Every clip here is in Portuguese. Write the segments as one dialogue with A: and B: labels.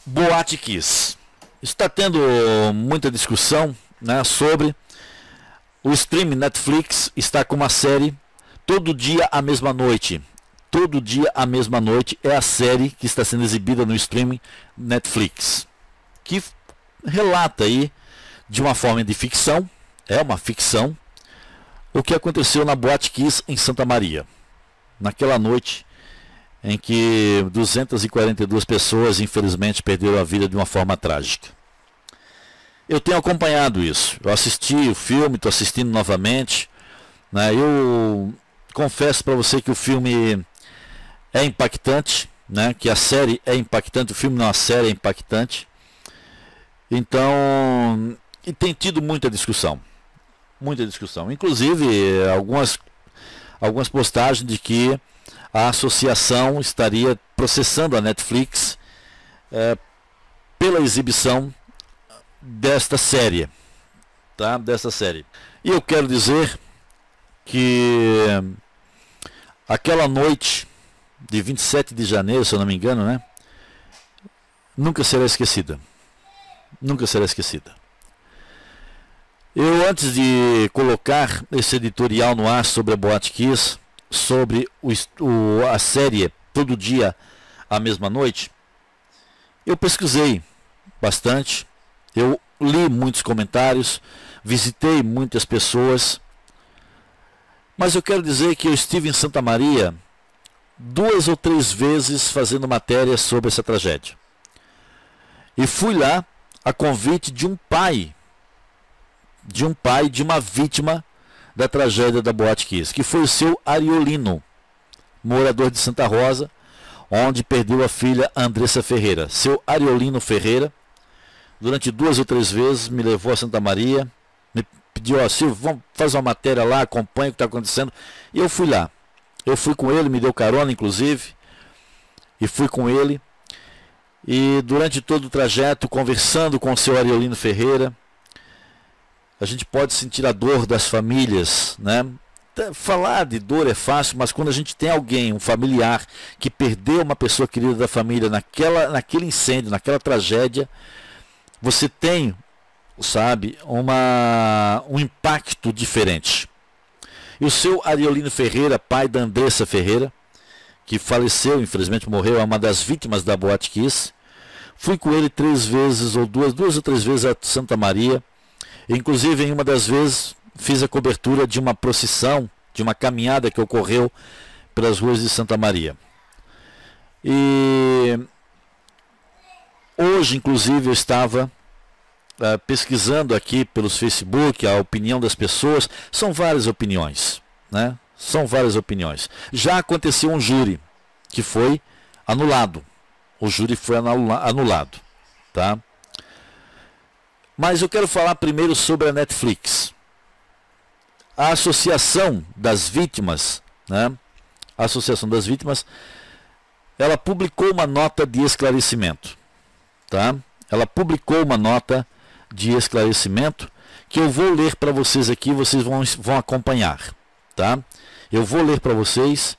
A: Boate Kiss. Está tendo muita discussão, né, sobre o streaming. Netflix está com uma série Todo Dia à Mesma Noite. Todo Dia à Mesma Noite é a série que está sendo exibida no streaming Netflix, que relata aí de uma forma de ficção, é uma ficção, o que aconteceu na Boate Kiss em Santa Maria, naquela noite em que 242 pessoas infelizmente perderam a vida de uma forma trágica. Eu tenho acompanhado isso, eu assisti o filme, estou assistindo novamente, né? Eu confesso para você que o filme é impactante, né? Que a série é impactante, o filme não, a série é impactante. Então, e tem tido muita discussão, inclusive algumas postagens de que a associação estaria processando a Netflix pela exibição desta série, tá? Desta série. E eu quero dizer que aquela noite de 27 de janeiro, se eu não me engano, né? Nunca será esquecida. Nunca será esquecida. Eu, antes de colocar esse editorial no ar sobre a Boate Kiss, sobre a série Todo Dia à Mesma Noite, eu pesquisei bastante, eu li muitos comentários, visitei muitas pessoas, mas eu quero dizer que eu estive em Santa Maria 2 ou 3 vezes fazendo matéria sobre essa tragédia. E fui lá a convite de um pai de uma vítima da tragédia da Boate Kiss, que foi o seu Ariolino, morador de Santa Rosa, onde perdeu a filha Andressa Ferreira. Seu Ariolino Ferreira, durante 2 ou 3 vezes, me levou a Santa Maria, me pediu: ó, Silvio, vamos fazer uma matéria lá, acompanha o que está acontecendo. E eu fui lá. Eu fui com ele, me deu carona, inclusive, e fui com ele. E durante todo o trajeto, conversando com o seu Ariolino Ferreira, a gente pode sentir a dor das famílias, né? Falar de dor é fácil, mas quando a gente tem alguém, um familiar, que perdeu uma pessoa querida da família naquele incêndio, naquela tragédia, você tem, sabe, um impacto diferente. E o seu Ariolino Ferreira, pai da Andressa Ferreira, que faleceu, infelizmente morreu, é uma das vítimas da Boate Kiss. Fui com ele 3 vezes, ou 2 ou 3 vezes a Santa Maria. Inclusive, em uma das vezes, fiz a cobertura de uma procissão, de uma caminhada que ocorreu pelas ruas de Santa Maria. E hoje, inclusive, eu estava pesquisando aqui pelos Facebook a opinião das pessoas. São várias opiniões, né? São várias opiniões. Já aconteceu um júri que foi anulado. O júri foi anulado, tá? Mas eu quero falar primeiro sobre a Netflix. A Associação das Vítimas, né? A Associação das Vítimas, ela publicou uma nota de esclarecimento, tá? Ela publicou uma nota de esclarecimento que eu vou ler para vocês aqui, vocês vão acompanhar, tá? Eu vou ler para vocês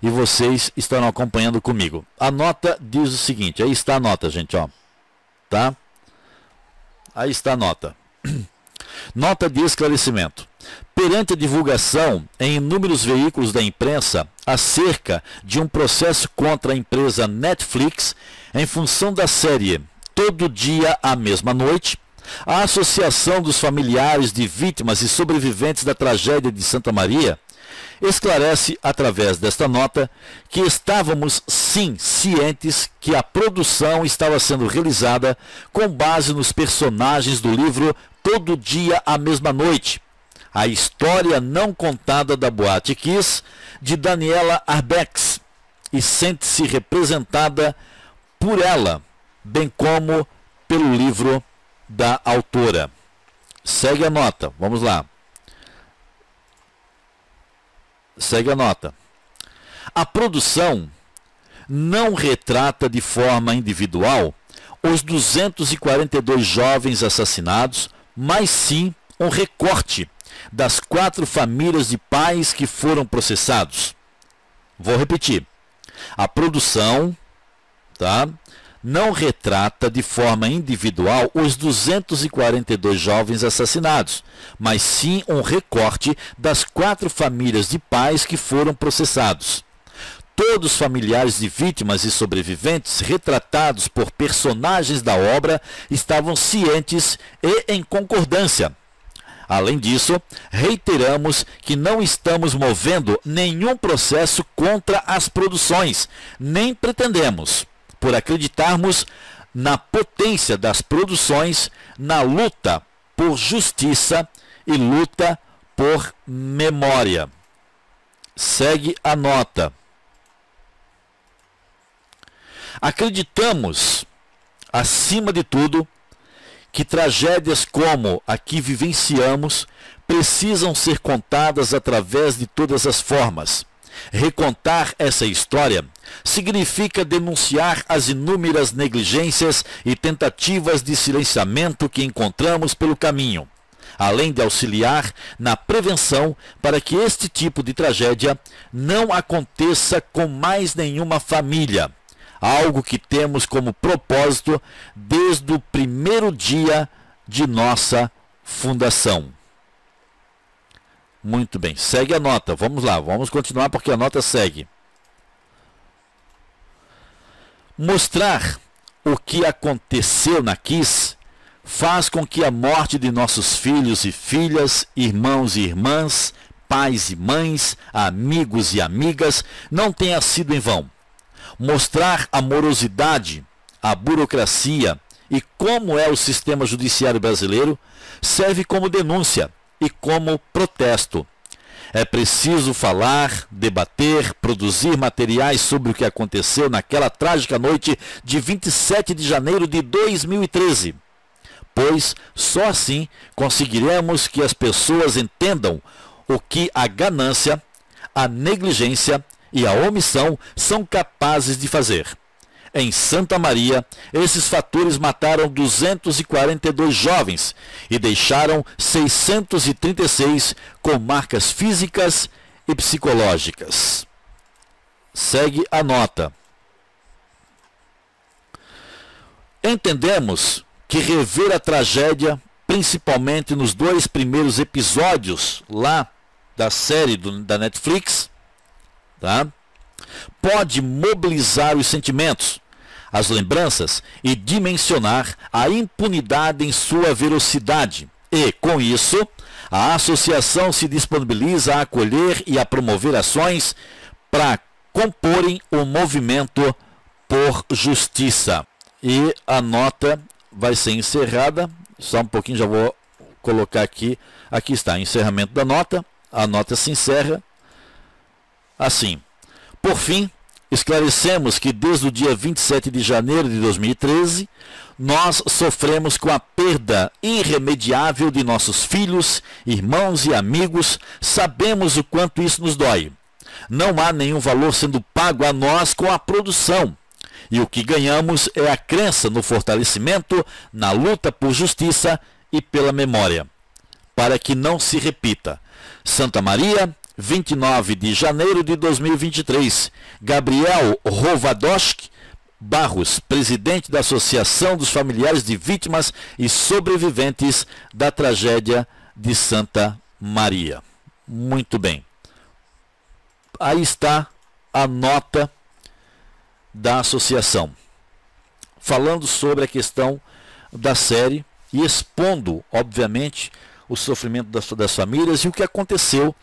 A: e vocês estarão acompanhando comigo. A nota diz o seguinte, aí está a nota, gente, ó, tá? Aí está a nota. Nota de esclarecimento. Perante a divulgação em inúmeros veículos da imprensa acerca de um processo contra a empresa Netflix em função da série Todo Dia à Mesma Noite, a Associação dos Familiares de Vítimas e Sobreviventes da Tragédia de Santa Maria esclarece através desta nota que estávamos sim cientes que a produção estava sendo realizada com base nos personagens do livro Todo Dia à Mesma Noite, a história não contada da Boate Kiss, de Daniela Arbex, e sente-se representada por ela, bem como pelo livro da autora. Segue a nota, vamos lá. Segue a nota. A produção não retrata de forma individual os 242 jovens assassinados, mas sim um recorte das 4 famílias de pais que foram processados. Vou repetir. A produção, tá, não retrata de forma individual os 242 jovens assassinados, mas sim um recorte das 4 famílias de pais que foram processados. Todos os familiares de vítimas e sobreviventes retratados por personagens da obra estavam cientes e em concordância. Além disso, reiteramos que não estamos movendo nenhum processo contra as produções, nem pretendemos, por acreditarmos na potência das produções, na luta por justiça e luta por memória. Segue a nota. Acreditamos, acima de tudo, que tragédias como a que vivenciamos precisam ser contadas através de todas as formas. Recontar essa história significa denunciar as inúmeras negligências e tentativas de silenciamento que encontramos pelo caminho, além de auxiliar na prevenção para que este tipo de tragédia não aconteça com mais nenhuma família. Algo que temos como propósito desde o primeiro dia de nossa fundação. Muito bem, segue a nota. Vamos lá, vamos continuar porque a nota segue. Mostrar o que aconteceu na KISS faz com que a morte de nossos filhos e filhas, irmãos e irmãs, pais e mães, amigos e amigas não tenha sido em vão. Mostrar a morosidade, a burocracia e como é o sistema judiciário brasileiro serve como denúncia e como protesto. É preciso falar, debater, produzir materiais sobre o que aconteceu naquela trágica noite de 27 de janeiro de 2013, pois só assim conseguiremos que as pessoas entendam o que a ganância, a negligência e a omissão são capazes de fazer. Em Santa Maria, esses fatores mataram 242 jovens e deixaram 636 com marcas físicas e psicológicas. Segue a nota. Entendemos que rever a tragédia, principalmente nos 2 primeiros episódios lá da série da Netflix, tá? Pode mobilizar os sentimentos, as lembranças e dimensionar a impunidade em sua velocidade. E, com isso, a associação se disponibiliza a acolher e a promover ações para comporem o movimento por justiça. E a nota vai ser encerrada. Só um pouquinho, já vou colocar aqui. Aqui está, encerramento da nota. A nota se encerra assim. Por fim, esclarecemos que desde o dia 27 de janeiro de 2013, nós sofremos com a perda irremediável de nossos filhos, irmãos e amigos. Sabemos o quanto isso nos dói. Não há nenhum valor sendo pago a nós com a produção. E o que ganhamos é a crença no fortalecimento, na luta por justiça e pela memória, para que não se repita. Santa Maria, 29 de janeiro de 2023. Gabriel Rovadoski Barros, presidente da Associação dos Familiares de Vítimas e Sobreviventes da Tragédia de Santa Maria. Muito bem. Aí está a nota da associação, falando sobre a questão da série e expondo, obviamente, o sofrimento das famílias e o que aconteceu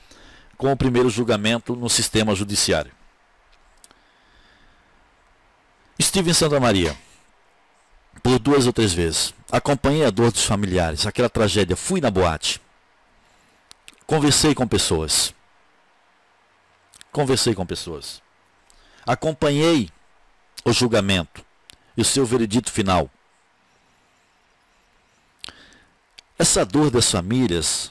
A: com o primeiro julgamento no sistema judiciário. Estive em Santa Maria por 2 ou 3 vezes. Acompanhei a dor dos familiares, aquela tragédia. Fui na boate. Conversei com pessoas. Acompanhei o julgamento e o seu veredito final. Essa dor das famílias,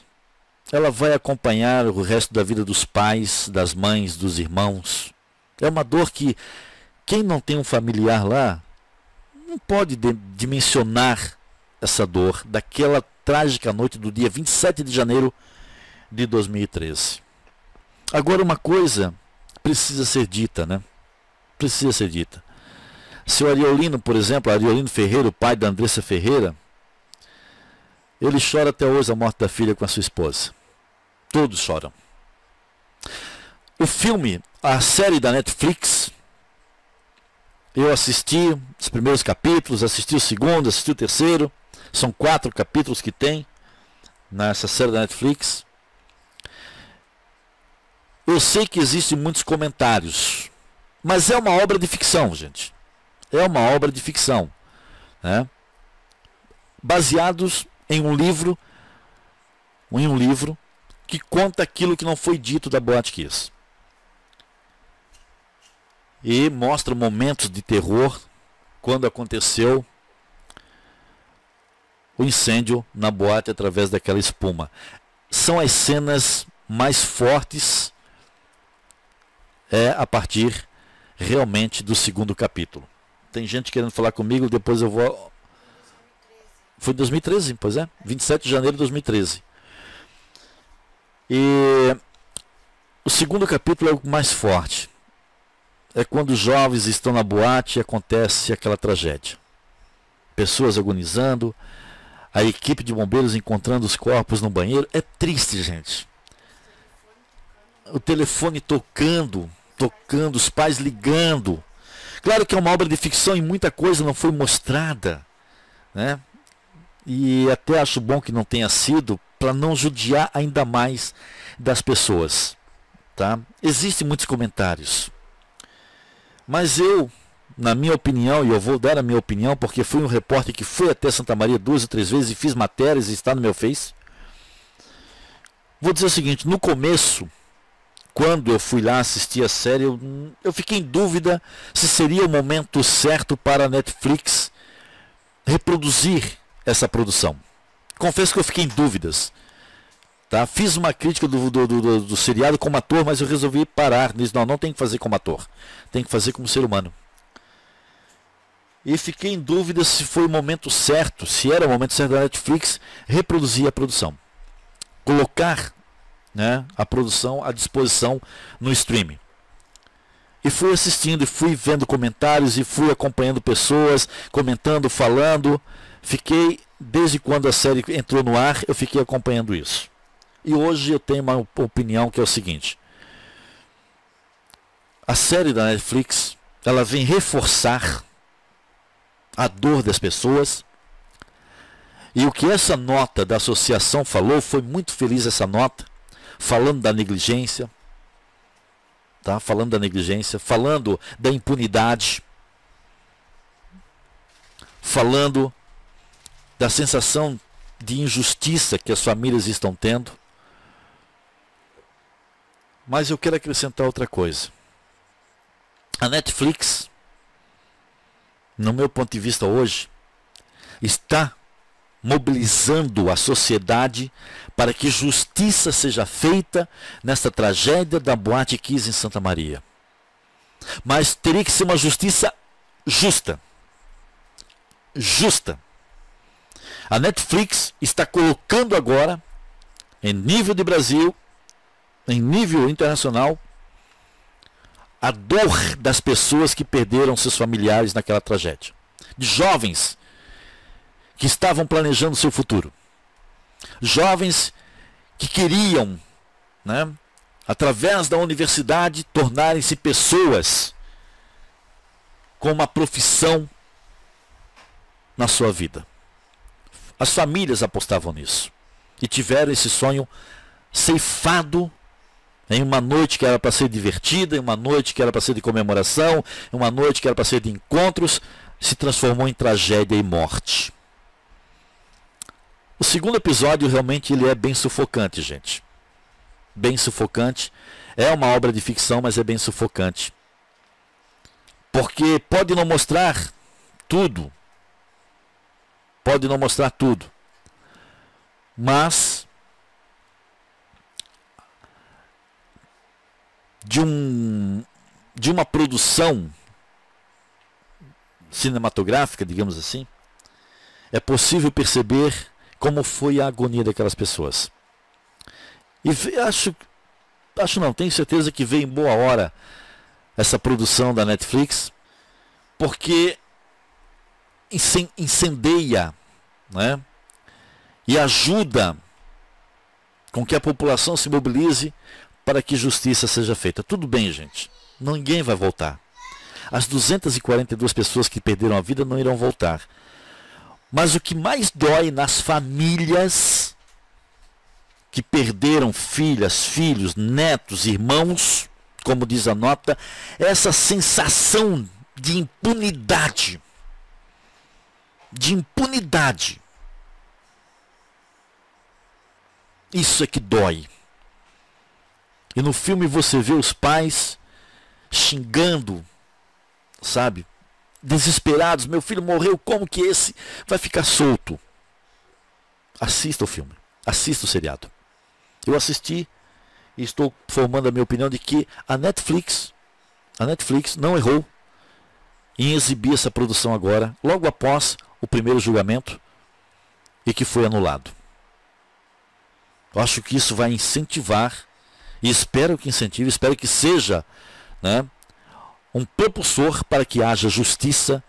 A: ela vai acompanhar o resto da vida dos pais, das mães, dos irmãos. É uma dor que quem não tem um familiar lá não pode dimensionar essa dor daquela trágica noite do dia 27 de janeiro de 2013. Agora, uma coisa precisa ser dita, né? Precisa ser dita. Seu Ariolino, por exemplo, Ariolino Ferreira, o pai da Andressa Ferreira, ele chora até hoje a morte da filha com a sua esposa. Todos choram. O filme, a série da Netflix, eu assisti os primeiros capítulos, assisti o segundo, assisti o terceiro. São 4 capítulos que tem nessa série da Netflix. Eu sei que existem muitos comentários, mas é uma obra de ficção, gente. É uma obra de ficção, né? Baseados em um livro que conta aquilo que não foi dito da Boate Kiss. E mostra momentos de terror quando aconteceu o incêndio na boate através daquela espuma. São as cenas mais fortes a partir realmente do segundo capítulo. Tem gente querendo falar comigo, depois eu vou... Foi em 2013, pois é, 27 de janeiro de 2013. E o segundo capítulo é o mais forte. É quando os jovens estão na boate e acontece aquela tragédia. Pessoas agonizando, a equipe de bombeiros encontrando os corpos no banheiro. É triste, gente. O telefone tocando, os pais ligando. Claro que é uma obra de ficção e muita coisa não foi mostrada, né? E até acho bom que não tenha sido, para não judiar ainda mais das pessoas, tá? Existem muitos comentários. Mas eu, na minha opinião, e eu vou dar a minha opinião, porque fui um repórter que foi até Santa Maria 2 ou 3 vezes e fiz matérias e está no meu Face. Vou dizer o seguinte, no começo, quando eu fui lá assistir a série, eu fiquei em dúvida se seria o momento certo para a Netflix reproduzir essa produção. Confesso que eu fiquei em dúvidas. Tá? Fiz uma crítica do seriado como ator, mas eu resolvi parar nisso. Não tem que fazer como ator. Tem que fazer como ser humano. E fiquei em dúvida se foi o momento certo, se era o momento certo da Netflix reproduzir a produção. Colocar, né, a produção à disposição no streaming. E fui assistindo, e fui vendo comentários, e fui acompanhando pessoas, comentando, falando. Fiquei, desde quando a série entrou no ar, eu fiquei acompanhando isso. E hoje eu tenho uma opinião que é o seguinte. A série da Netflix, ela vem reforçar a dor das pessoas. E o que essa nota da associação falou, foi muito feliz essa nota, falando da negligência, tá? Falando da negligência, falando da impunidade, falando da sensação de injustiça que as famílias estão tendo. Mas eu quero acrescentar outra coisa. A Netflix, no meu ponto de vista hoje, está mobilizando a sociedade para que justiça seja feita nesta tragédia da Boate Kiss em Santa Maria. Mas teria que ser uma justiça justa. Justa. A Netflix está colocando agora, em nível de Brasil, em nível internacional, a dor das pessoas que perderam seus familiares naquela tragédia. De jovens que estavam planejando seu futuro. Jovens que queriam, né, através da universidade, tornarem-se pessoas com uma profissão na sua vida. As famílias apostavam nisso. E tiveram esse sonho ceifado em uma noite que era para ser divertida, em uma noite que era para ser de comemoração, em uma noite que era para ser de encontros, se transformou em tragédia e morte. O segundo episódio realmente ele é bem sufocante, gente. Bem sufocante. É uma obra de ficção, mas é bem sufocante. Porque pode não mostrar tudo. Pode não mostrar tudo. Mas de uma produção cinematográfica, digamos assim, é possível perceber como foi a agonia daquelas pessoas. E tenho certeza que veio em boa hora essa produção da Netflix, porque incendeia, né? E ajuda com que a população se mobilize para que justiça seja feita. Tudo bem, gente. Ninguém vai voltar. As 242 pessoas que perderam a vida não irão voltar. Mas o que mais dói nas famílias que perderam filhas, filhos, netos, irmãos, como diz a nota, é essa sensação de impunidade. De impunidade. Isso é que dói. E no filme você vê os pais xingando, sabe? Desesperados, meu filho morreu, como que esse vai ficar solto? Assista o filme, assista o seriado. Eu assisti e estou formando a minha opinião de que a Netflix não errou em exibir essa produção agora, logo após o primeiro julgamento, e que foi anulado. Eu acho que isso vai incentivar, e espero que incentive, espero que seja, né, um propulsor para que haja justiça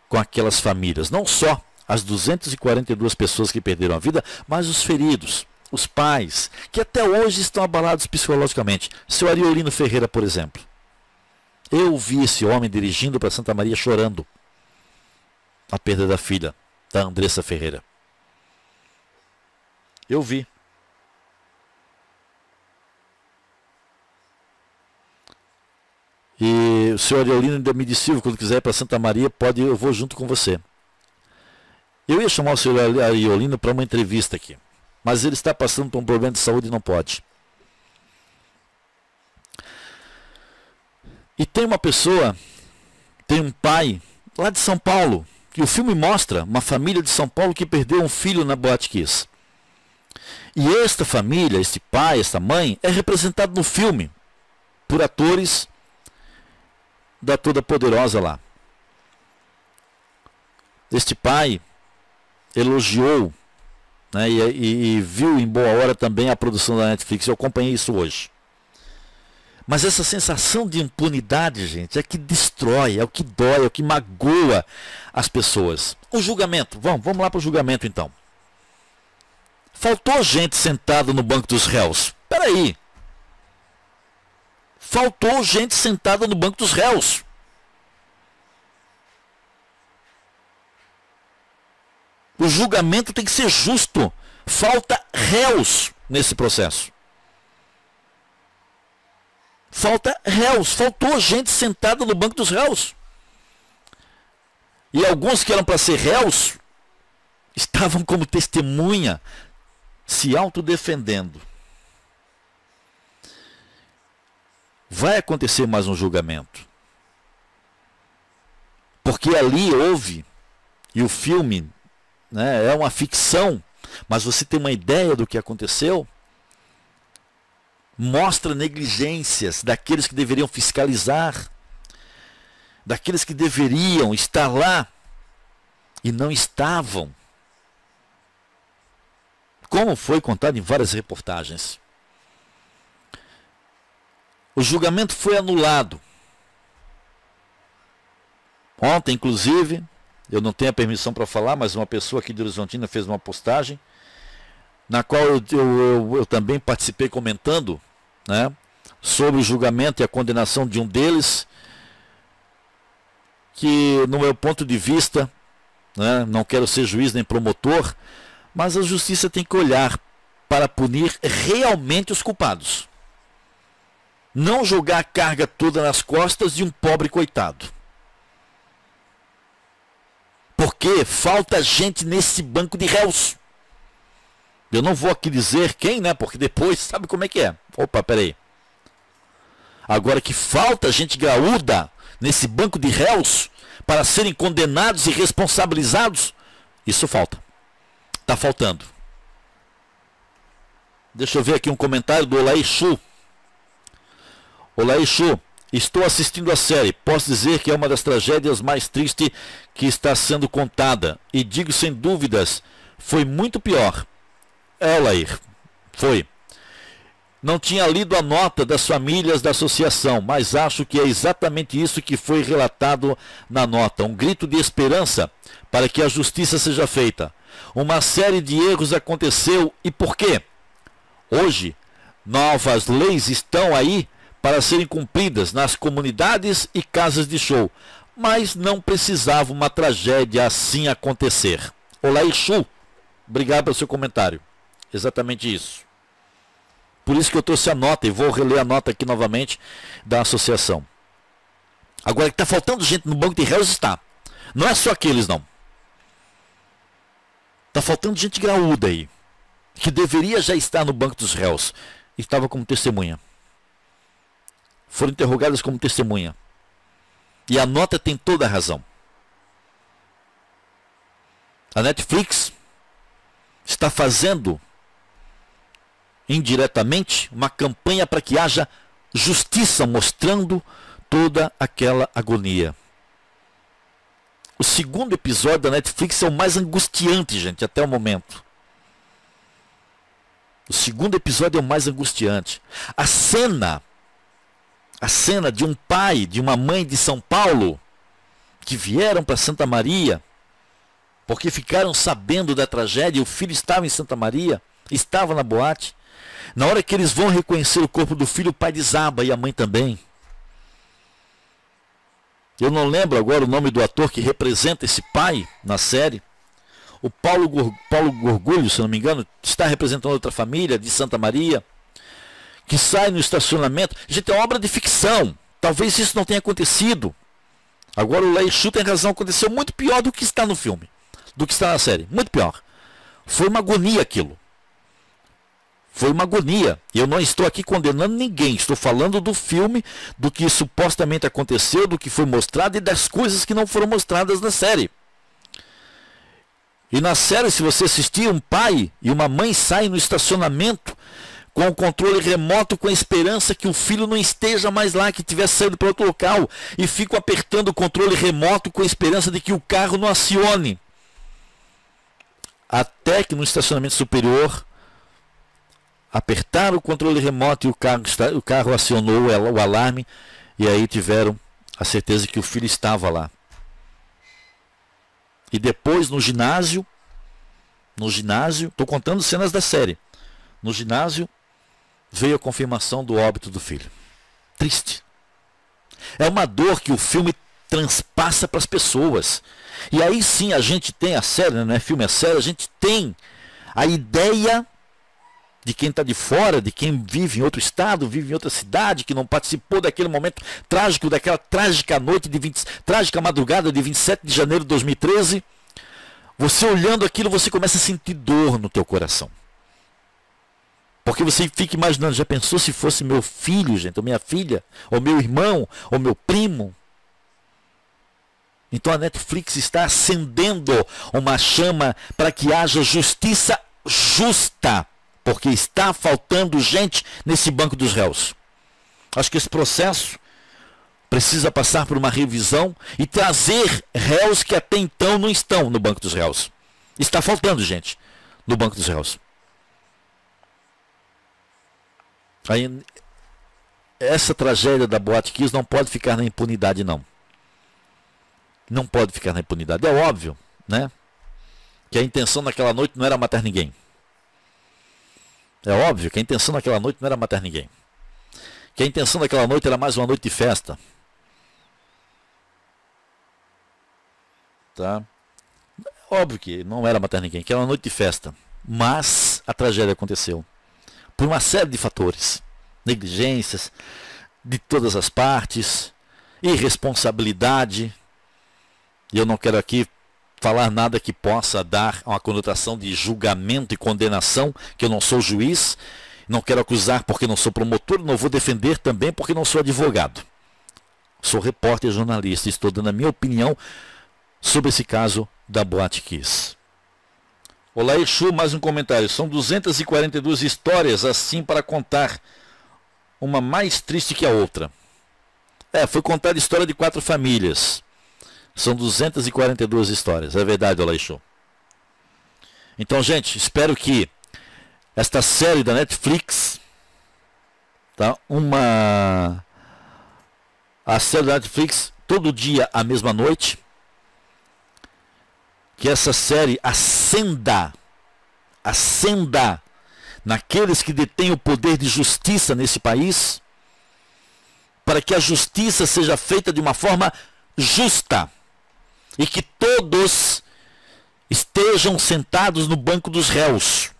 A: com aquelas famílias. Não só as 242 pessoas que perderam a vida, mas os feridos, os pais, que até hoje estão abalados psicologicamente. Seu Ariolino Ferreira, por exemplo. Eu vi esse homem dirigindo para Santa Maria chorando a perda da filha, da Andressa Ferreira. Eu vi. E o senhor Ariolino ainda me disse, Silvio, quando quiser ir para Santa Maria, pode, eu vou junto com você. Eu ia chamar o senhor Ariolino para uma entrevista aqui, mas ele está passando por um problema de saúde e não pode. E tem uma pessoa, tem um pai lá de São Paulo, que o filme mostra uma família de São Paulo que perdeu um filho na Boate Kiss. E esta família, este pai, esta mãe, é representado no filme por atores da Toda Poderosa lá. Este pai elogiou, né, e viu em boa hora também a produção da Netflix. Eu acompanhei isso hoje. Mas essa sensação de impunidade, gente, é que destrói, é o que dói, é o que magoa as pessoas. O julgamento, vamos lá para o julgamento então. Faltou gente sentada no banco dos réus. Espera aí. Faltou gente sentada no banco dos réus. O julgamento tem que ser justo. Falta réus nesse processo. Falta réus. Faltou gente sentada no banco dos réus. E alguns que eram para ser réus estavam como testemunha, se autodefendendo. Vai acontecer mais um julgamento. Porque ali houve, e o filme, né, é uma ficção, mas você tem uma ideia do que aconteceu, mostra negligências daqueles que deveriam fiscalizar, daqueles que deveriam estar lá e não estavam. Como foi contado em várias reportagens. O julgamento foi anulado. Ontem, inclusive, eu não tenho a permissão para falar, mas uma pessoa aqui de Horizontina fez uma postagem, na qual eu também participei comentando, né, sobre o julgamento e a condenação de um deles, que, no meu ponto de vista, né, não quero ser juiz nem promotor, mas a justiça tem que olhar para punir realmente os culpados. Não jogar a carga toda nas costas de um pobre coitado. Porque falta gente nesse banco de réus. Eu não vou aqui dizer quem, né? Porque depois sabe como é que é. Opa, peraí. Agora que falta gente graúda nesse banco de réus para serem condenados e responsabilizados, isso falta. Está faltando. Deixa eu ver aqui um comentário do Olaí Chu. Olá, Exu, estou assistindo a série. Posso dizer que é uma das tragédias mais tristes que está sendo contada. E digo sem dúvidas, foi muito pior. É, Olair, foi. Não tinha lido a nota das famílias da associação, mas acho que é exatamente isso que foi relatado na nota. Um grito de esperança para que a justiça seja feita. Uma série de erros aconteceu e por quê? Hoje, novas leis estão aí para serem cumpridas nas comunidades e casas de show, mas não precisava uma tragédia assim acontecer. Olá, Exu, obrigado pelo seu comentário. Exatamente isso. Por isso que eu trouxe a nota e vou reler a nota aqui novamente da associação. Agora que está faltando gente no banco de réus, está. Não é só aqueles, não. Está faltando gente graúda aí, que deveria já estar no banco dos réus. Estava como testemunha. Foram interrogadas como testemunha. E a nota tem toda a razão. A Netflix está fazendo indiretamente uma campanha para que haja justiça, mostrando toda aquela agonia. O segundo episódio da Netflix é o mais angustiante, gente, até o momento. O segundo episódio é o mais angustiante. A cena de um pai, de uma mãe de São Paulo, que vieram para Santa Maria, porque ficaram sabendo da tragédia, o filho estava em Santa Maria, estava na boate. Na hora que eles vão reconhecer o corpo do filho, o pai desaba e a mãe também. Eu não lembro agora o nome do ator que representa esse pai na série. O Paulo Gorgulho, se não me engano, está representando outra família de Santa Maria, que sai no estacionamento. Gente, é obra de ficção. Talvez isso não tenha acontecido. Agora o Leixu tem razão, aconteceu muito pior do que está no filme, do que está na série. Muito pior. Foi uma agonia aquilo. Foi uma agonia. Eu não estou aqui condenando ninguém. Estou falando do filme, do que supostamente aconteceu, do que foi mostrado e das coisas que não foram mostradas na série. E na série, se você assistir, um pai e uma mãe saem no estacionamento com o controle remoto, com a esperança que o filho não esteja mais lá, que tivesse saído para outro local, e ficam apertando o controle remoto com a esperança de que o carro não acione. Até que no estacionamento superior apertaram o controle remoto e o carro acionou o alarme, e aí tiveram a certeza que o filho estava lá. E depois no ginásio, estou contando cenas da série, no ginásio veio a confirmação do óbito do filho. Triste. É uma dor que o filme transpassa para as pessoas. E aí sim a gente tem a série, não é filme, é série, a gente tem a ideia de quem está de fora, de quem vive em outro estado, vive em outra cidade, que não participou daquele momento trágico, daquela trágica noite, trágica madrugada de 27 de janeiro de 2013. Você olhando aquilo, você começa a sentir dor no teu coração. Porque você fica imaginando, já pensou se fosse meu filho, gente, ou minha filha, ou meu irmão, ou meu primo? Então a Netflix está acendendo uma chama para que haja justiça justa. Porque está faltando gente nesse banco dos réus. Acho que esse processo precisa passar por uma revisão e trazer réus que até então não estão no banco dos réus. Está faltando gente no banco dos réus. Aí, essa tragédia da Boate Kiss não pode ficar na impunidade, não. Não pode ficar na impunidade. É óbvio, né? Que a intenção naquela noite não era matar ninguém. É óbvio que a intenção naquela noite não era matar ninguém. Que a intenção daquela noite era mais uma noite de festa. Tá? Óbvio que não era matar ninguém, que era uma noite de festa. Mas a tragédia aconteceu. Por uma série de fatores. Negligências de todas as partes. Irresponsabilidade. E eu não quero aqui falar nada que possa dar uma conotação de julgamento e condenação, que eu não sou juiz, não quero acusar porque não sou promotor, não vou defender também porque não sou advogado. Sou repórter e jornalista, estou dando a minha opinião sobre esse caso da Boate Kiss. Olá, Exu, mais um comentário. São 242 histórias assim para contar, uma mais triste que a outra. Foi contada a história de 4 famílias. São 242 histórias. É verdade, Olaixô. Então, gente, espero que esta série da Netflix tá? A série da Netflix, Todo Dia à Mesma Noite, que essa série acenda naqueles que detêm o poder de justiça nesse país, para que a justiça seja feita de uma forma justa e que todos estejam sentados no banco dos réus.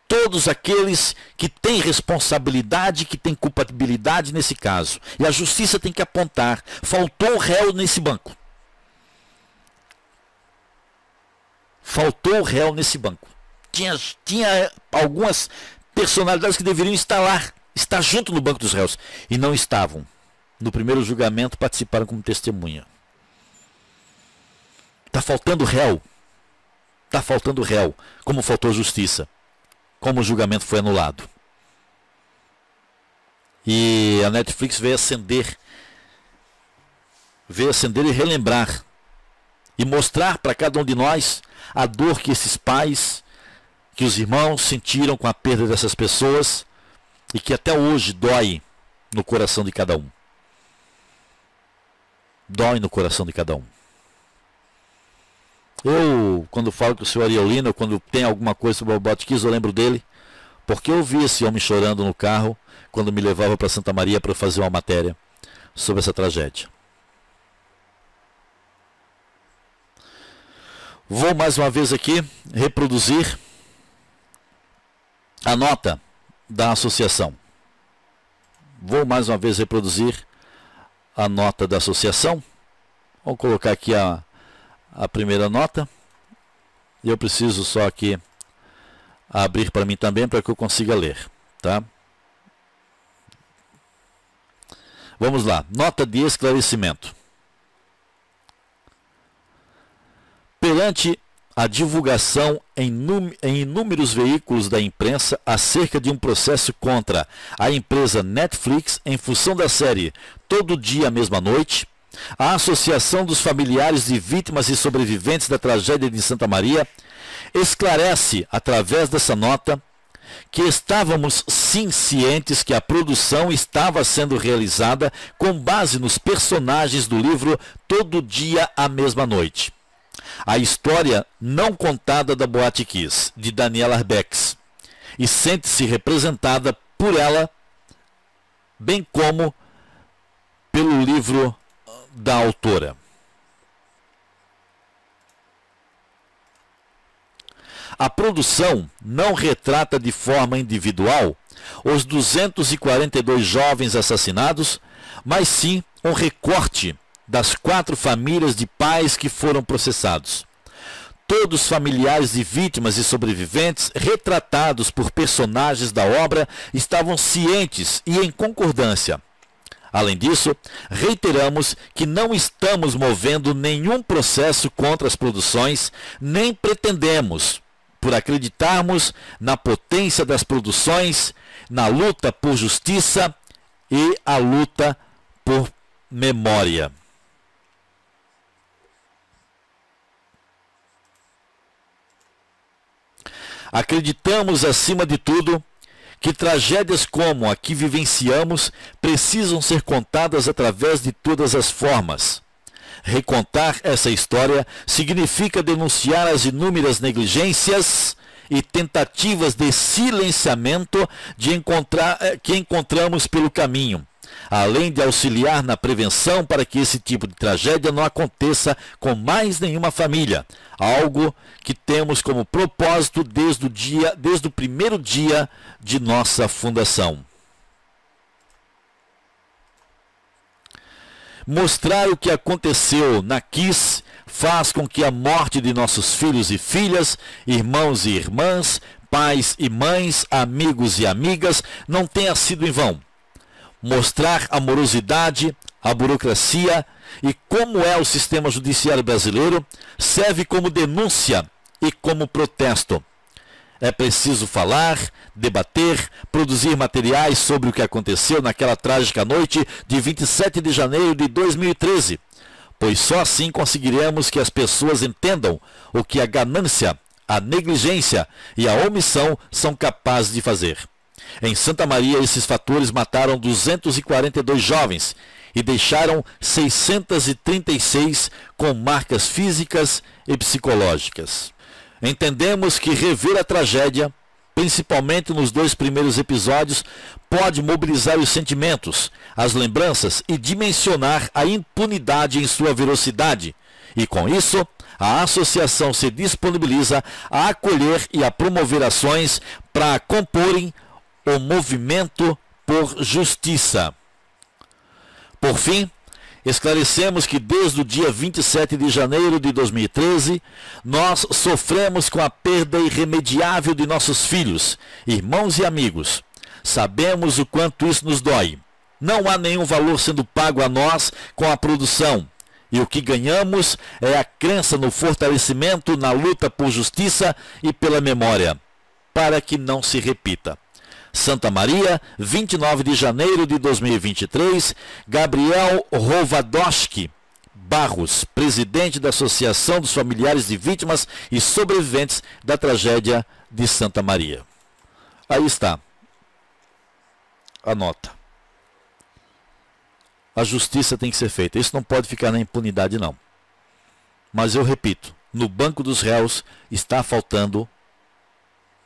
A: Todos aqueles que têm responsabilidade, que têm culpabilidade nesse caso. E a justiça tem que apontar: faltou réu nesse banco. Faltou réu nesse banco. Tinha algumas personalidades que deveriam estar junto no banco dos réus. E não estavam. No primeiro julgamento participaram como testemunha. Está faltando réu. Está faltando réu. Como faltou justiça. Como o julgamento foi anulado. E a Netflix veio acender e relembrar e mostrar para cada um de nós a dor que esses pais, que os irmãos sentiram com a perda dessas pessoas e que até hoje dói no coração de cada um. Dói no coração de cada um. Eu, quando falo com o senhor Ariolino, quando tem alguma coisa sobre o Botkiss, eu lembro dele, porque eu vi esse homem chorando no carro quando me levava para Santa Maria para fazer uma matéria sobre essa tragédia. Vou mais uma vez aqui reproduzir a nota da associação. Vou mais uma vez reproduzir a nota da associação. Vou colocar aqui a primeira nota. E eu preciso só aqui abrir para mim também para que eu consiga ler, tá? Vamos lá. Nota de esclarecimento. Perante a divulgação em inúmeros veículos da imprensa acerca de um processo contra a empresa Netflix em função da série Todo Dia à Mesma Noite, a Associação dos Familiares de Vítimas e Sobreviventes da Tragédia de Santa Maria esclarece, através dessa nota, que estávamos sim cientes que a produção estava sendo realizada com base nos personagens do livro Todo Dia à Mesma Noite. A história não contada da Boate Kiss, de Daniela Arbex, e sente-se representada por ela, bem como pelo livro da autora. A produção não retrata de forma individual os 242 jovens assassinados, mas sim um recorte das 4 famílias de pais que foram processados. Todos os familiares de vítimas e sobreviventes retratados por personagens da obra estavam cientes e em concordância. Além disso, reiteramos que não estamos movendo nenhum processo contra as produções, nem pretendemos, por acreditarmos na potência das produções, na luta por justiça e a luta por memória. Acreditamos, acima de tudo, que tragédias como a que vivenciamos precisam ser contadas através de todas as formas. Recontar essa história significa denunciar as inúmeras negligências e tentativas de silenciamento que encontramos pelo caminho, além de auxiliar na prevenção para que esse tipo de tragédia não aconteça com mais nenhuma família, algo que temos como propósito desde o primeiro dia de nossa fundação. Mostrar o que aconteceu na Kiss faz com que a morte de nossos filhos e filhas, irmãos e irmãs, pais e mães, amigos e amigas não tenha sido em vão. Mostrar a morosidade, a burocracia e como é o sistema judiciário brasileiro serve como denúncia e como protesto. É preciso falar, debater, produzir materiais sobre o que aconteceu naquela trágica noite de 27 de janeiro de 2013, pois só assim conseguiremos que as pessoas entendam o que a ganância, a negligência e a omissão são capazes de fazer. Em Santa Maria, esses fatores mataram 242 jovens e deixaram 636 com marcas físicas e psicológicas. Entendemos que rever a tragédia, principalmente nos 2 primeiros episódios, pode mobilizar os sentimentos, as lembranças e dimensionar a impunidade em sua velocidade. E com isso, a associação se disponibiliza a acolher e a promover ações para comporem o movimento por justiça. Por fim, esclarecemos que desde o dia 27 de janeiro de 2013, nós sofremos com a perda irremediável de nossos filhos, irmãos e amigos. Sabemos o quanto isso nos dói. Não há nenhum valor sendo pago a nós com a produção. E o que ganhamos é a crença no fortalecimento na luta por justiça e pela memória, para que não se repita. Santa Maria, 29 de janeiro de 2023, Gabriel Rovadoski Barros, presidente da Associação dos Familiares de Vítimas e Sobreviventes da Tragédia de Santa Maria. Aí está a nota. A justiça tem que ser feita. Isso não pode ficar na impunidade, não. Mas eu repito, no banco dos réus está faltando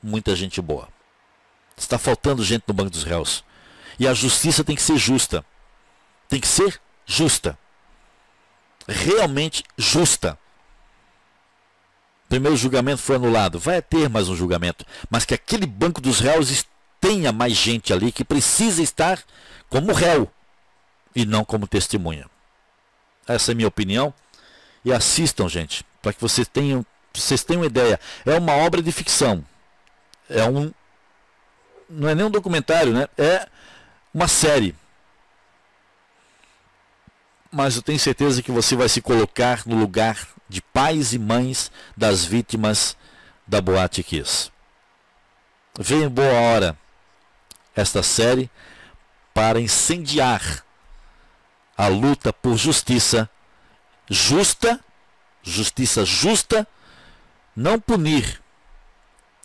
A: muita gente boa. Está faltando gente no banco dos réus. E a justiça tem que ser justa. Tem que ser justa. Realmente justa. O primeiro julgamento foi anulado. Vai ter mais um julgamento. Mas que aquele banco dos réus tenha mais gente ali que precisa estar como réu e não como testemunha. Essa é a minha opinião. E assistam, gente, para que vocês tenham uma ideia. É uma obra de ficção. Não é nem um documentário, né? É uma série. Mas eu tenho certeza que você vai se colocar no lugar de pais e mães das vítimas da Boate Kiss. Veio em boa hora esta série para incendiar a luta por justiça justa, não punir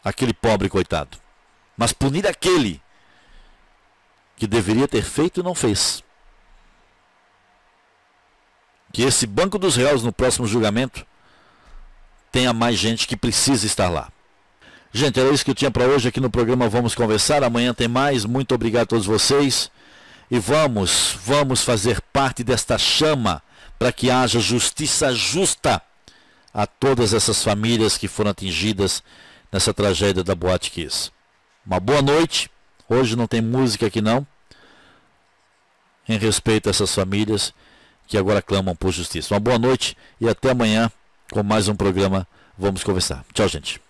A: aquele pobre coitado, mas punir aquele que deveria ter feito e não fez. Que esse banco dos réus no próximo julgamento tenha mais gente que precisa estar lá. Gente, era isso que eu tinha para hoje aqui no programa Vamos Conversar. Amanhã tem mais. Muito obrigado a todos vocês. E vamos fazer parte desta chama para que haja justiça justa a todas essas famílias que foram atingidas nessa tragédia da Boate Kiss. Uma boa noite. Hoje não tem música aqui não. Em respeito a essas famílias que agora clamam por justiça. Uma boa noite e até amanhã com mais um programa Vamos Conversar. Tchau, gente.